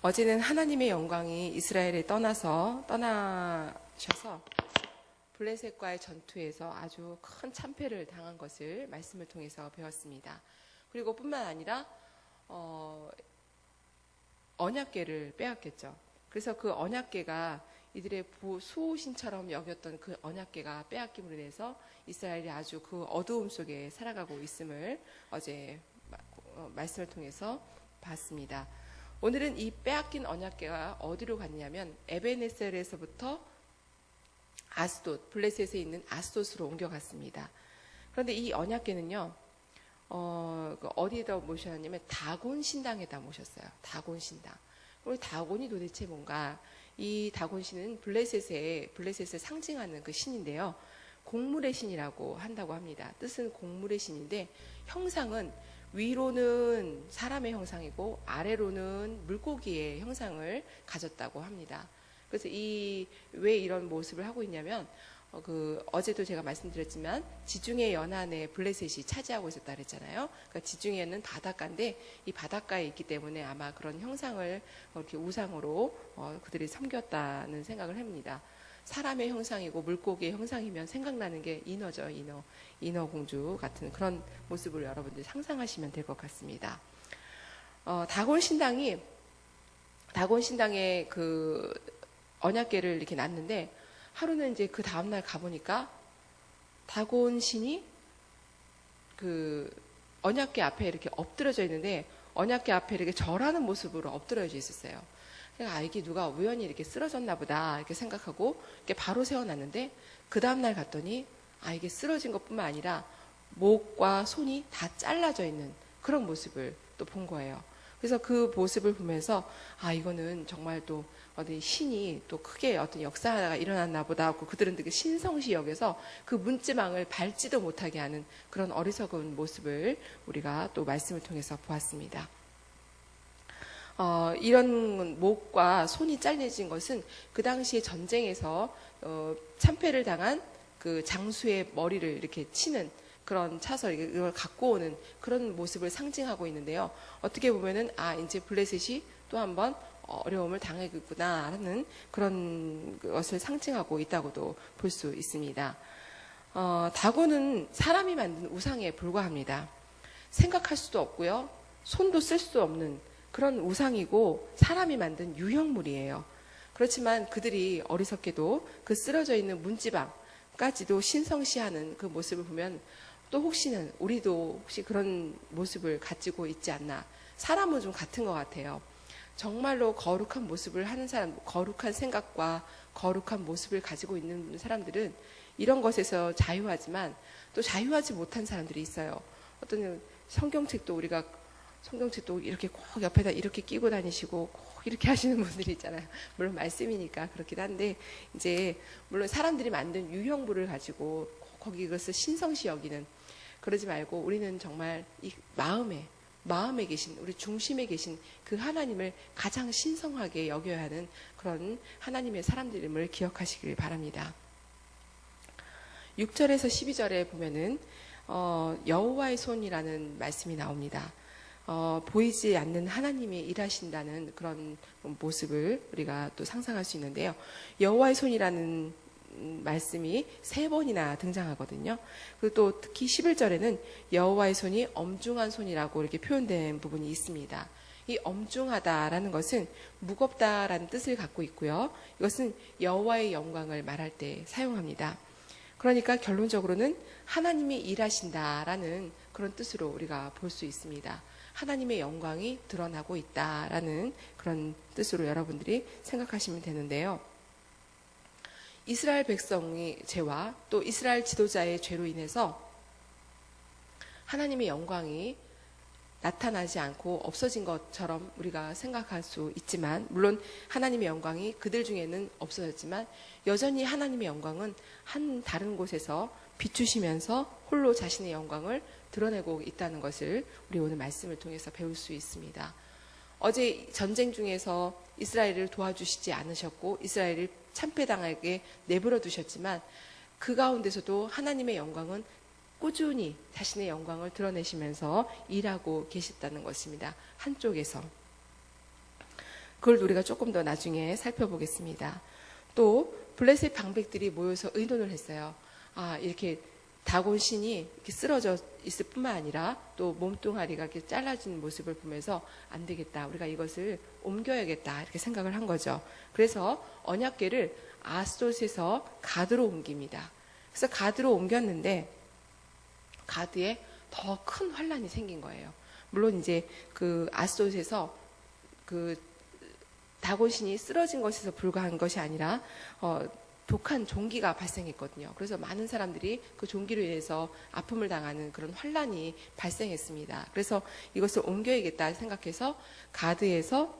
어제는 하나님의 영광이 이스라엘에 떠나셔서 블레셋과의 전투에서 아주 큰 참패를 당한 것을 말씀을 통해서 배웠습니다. 그리고 뿐만 아니라 언약궤를 빼앗겼죠. 그래서 그 언약궤가 이들의 수호신처럼 여겼던 그 언약궤가 빼앗김으로 인해서 이스라엘이 아주 그 어두움 속에 살아가고 있음을 어제 말씀을 통해서 봤습니다. 오늘은 이 빼앗긴 언약궤가 어디로 갔냐면 에베네셀에서부터 아스돗, 블레셋에 있는 아스돗으로 옮겨갔습니다. 그런데 이 언약궤는요, 어디에다 모셨냐면 다곤 신당에다 모셨어요. 다곤 신당. 우리 다곤이 도대체 뭔가? 이 다곤 신은 블레셋을 상징하는 그 신인데요. 곡물의 신이라고 한다고 합니다. 뜻은 곡물의 신인데 형상은 위로는 사람의 형상이고 아래로는 물고기의 형상을 가졌다고 합니다. 그래서 왜 이런 모습을 하고 있냐면 어제도 제가 말씀드렸지만 지중해 연안에 블레셋이 차지하고 있었다 그랬잖아요. 그러니까 지중해는 바닷가인데 이 바닷가에 있기 때문에 아마 그런 형상을 이렇게 우상으로 그들이 섬겼다는 생각을 합니다. 사람의 형상이고 물고기의 형상이면 생각나는 게 인어죠. 인어 공주 같은 그런 모습을 여러분들이 상상하시면 될 것 같습니다. 다곤 신당에 그 언약궤를 이렇게 놨는데 하루는 이제 그 다음날 가보니까 다곤 신이 그 언약궤 앞에 이렇게 엎드려져 있는데 언약궤 앞에 이렇게 절하는 모습으로 엎드려져 있었어요. 그러니까 이게 누가 우연히 이렇게 쓰러졌나 보다 이렇게 생각하고 이렇게 바로 세워놨는데 그 다음날 갔더니 이게 쓰러진 것뿐만 아니라 목과 손이 다 잘라져 있는 그런 모습을 또 본 거예요. 그래서 그 모습을 보면서 이거는 정말 또 어디 신이 또 크게 어떤 역사가 일어났나 보다 하고 그들은 되게 신성시 여겨서 그 문지방을 밟지도 못하게 하는 그런 어리석은 모습을 우리가 또 말씀을 통해서 보았습니다. 이런 목과 손이 잘려진 것은 그 당시에 전쟁에서 참패를 당한 그 장수의 머리를 이렇게 치는 그런 차서 이걸 갖고 오는 그런 모습을 상징하고 있는데요. 어떻게 보면은 이제 블레셋이 또 한번 어려움을 당하겠구나 하는 그런 것을 상징하고 있다고도 볼 수 있습니다. 다곤은 사람이 만든 우상에 불과합니다. 생각할 수도 없고요. 손도 쓸 수 없는 그런 우상이고 사람이 만든 유형물이에요. 그렇지만 그들이 어리석게도 그 쓰러져 있는 문지방까지도 신성시하는 그 모습을 보면 또 우리도 혹시 그런 모습을 가지고 있지 않나. 사람은 좀 같은 것 같아요. 정말로 거룩한 모습을 하는 사람, 거룩한 생각과 거룩한 모습을 가지고 있는 사람들은 이런 것에서 자유하지만 또 자유하지 못한 사람들이 있어요. 어떤 성경책도 이렇게 꼭 옆에다 이렇게 끼고 다니시고 꼭 이렇게 하시는 분들이 있잖아요. 물론 말씀이니까 그렇긴 한데 이제 물론 사람들이 만든 유형물을 가지고 거기 그것을 신성시 여기는 그러지 말고 우리는 정말 이 마음에 계신 우리 중심에 계신 그 하나님을 가장 신성하게 여겨야 하는 그런 하나님의 사람들임을 기억하시길 바랍니다. 6절에서 12절에 보면은 여호와의 손이라는 말씀이 나옵니다. 보이지 않는 하나님이 일하신다는 그런 모습을 우리가 또 상상할 수 있는데요. 여호와의 손이라는 말씀이 3번이나 등장하거든요. 그리고 또 특히 11절에는 여호와의 손이 엄중한 손이라고 이렇게 표현된 부분이 있습니다. 이 엄중하다라는 것은 무겁다라는 뜻을 갖고 있고요. 이것은 여호와의 영광을 말할 때 사용합니다. 그러니까 결론적으로는 하나님이 일하신다라는 그런 뜻으로 우리가 볼 수 있습니다. 하나님의 영광이 드러나고 있다라는 그런 뜻으로 여러분들이 생각하시면 되는데요. 이스라엘 백성의 죄와 또 이스라엘 지도자의 죄로 인해서 하나님의 영광이 나타나지 않고 없어진 것처럼 우리가 생각할 수 있지만 물론 하나님의 영광이 그들 중에는 없어졌지만 여전히 하나님의 영광은 한 다른 곳에서 비추시면서 홀로 자신의 영광을 드러내고 있다는 것을 우리 오늘 말씀을 통해서 배울 수 있습니다. 어제 전쟁 중에서 이스라엘을 도와주시지 않으셨고 이스라엘을 참패당하게 내버려 두셨지만 그 가운데서도 하나님의 영광은 꾸준히 자신의 영광을 드러내시면서 일하고 계셨다는 것입니다. 한쪽에서. 그걸 우리가 조금 더 나중에 살펴보겠습니다. 또 블레셋 방백들이 모여서 의논을 했어요. 이렇게 다곤 신이 이렇게 쓰러져 있을 뿐만 아니라 또 몸뚱아리가 이렇게 잘라진 모습을 보면서 안 되겠다. 우리가 이것을 옮겨야겠다. 이렇게 생각을 한 거죠. 그래서 언약궤를 아스돗에서 가드로 옮깁니다. 그래서 가드로 옮겼는데 가드에 더 큰 환란이 생긴 거예요. 물론 이제 그 아스돗에서 그 다곤 신이 쓰러진 것에서 불과한 것이 아니라 독한 종기가 발생했거든요. 그래서 많은 사람들이 그 종기로 인해서 아픔을 당하는 그런 환란이 발생했습니다. 그래서 이것을 옮겨야겠다 생각해서 가드에서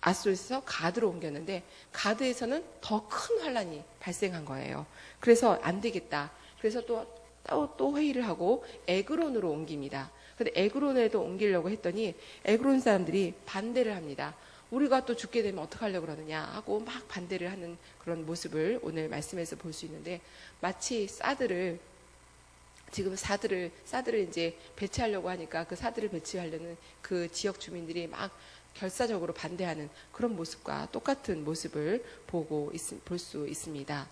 아스돗에서 가드로 옮겼는데 가드에서는 더 큰 환란이 발생한 거예요. 그래서 안 되겠다. 그래서 또 회의를 하고 에그론으로 옮깁니다. 근데 에그론에도 옮기려고 했더니 에그론 사람들이 반대를 합니다. 우리가 또 죽게 되면 어떡하려고 그러느냐 하고 막 반대를 하는 그런 모습을 오늘 말씀에서 볼 수 있는데, 마치 사드를 이제 배치하려고 하니까 그 사드를 배치하려는 그 지역 주민들이 막 결사적으로 반대하는 그런 모습과 똑같은 모습을 볼 수 있습니다.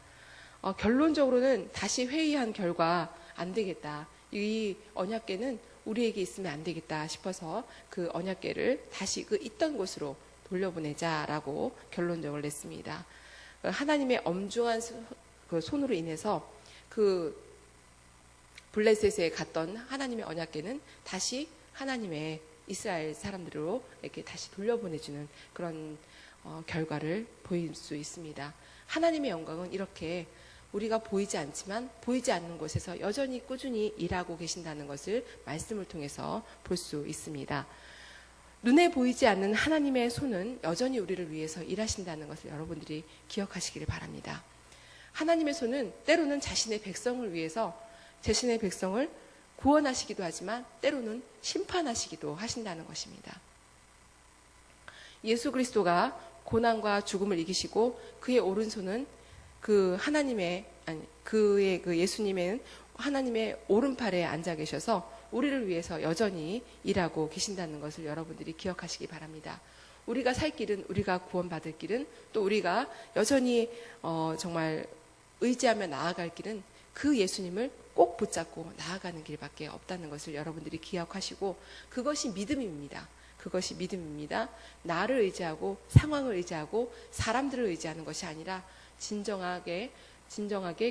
결론적으로는 다시 회의한 결과 안 되겠다. 이 언약궤는 우리에게 있으면 안 되겠다 싶어서 그 언약궤를 다시 그 있던 곳으로 돌려보내자라고 결론적을 냈습니다. 하나님의 엄중한 그 손으로 인해서 그 블레셋에 갔던 하나님의 언약궤는 다시 하나님의 이스라엘 사람들로 이렇게 다시 돌려보내주는 그런 결과를 보일 수 있습니다. 하나님의 영광은 이렇게 우리가 보이지 않지만 보이지 않는 곳에서 여전히 꾸준히 일하고 계신다는 것을 말씀을 통해서 볼 수 있습니다. 눈에 보이지 않는 하나님의 손은 여전히 우리를 위해서 일하신다는 것을 여러분들이 기억하시기를 바랍니다. 하나님의 손은 때로는 자신의 백성을 위해서 자신의 백성을 구원하시기도 하지만 때로는 심판하시기도 하신다는 것입니다. 예수 그리스도가 고난과 죽음을 이기시고 그의 오른손은 그의 그 예수님은 하나님의 오른팔에 앉아 계셔서 우리를 위해서 여전히 일하고 계신다는 것을 여러분들이 기억하시기 바랍니다. 우리가 살 길은, 우리가 구원받을 길은, 또 우리가 여전히 정말 의지하며 나아갈 길은 그 예수님을 꼭 붙잡고 나아가는 길밖에 없다는 것을 여러분들이 기억하시고, 그것이 믿음입니다. 그것이 믿음입니다. 나를 의지하고 상황을 의지하고 사람들을 의지하는 것이 아니라 진정하게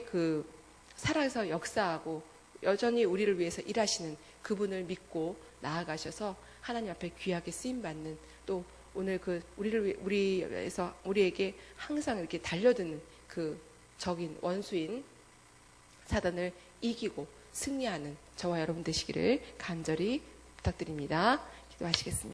그 살아서 역사하고 여전히 우리를 위해서 일하시는 그분을 믿고 나아가셔서 하나님 앞에 귀하게 쓰임 받는, 또 오늘 그 우리에게 항상 이렇게 달려드는 그 적인 원수인 사단을 이기고 승리하는 저와 여러분 되시기를 간절히 부탁드립니다. 기도하시겠습니다.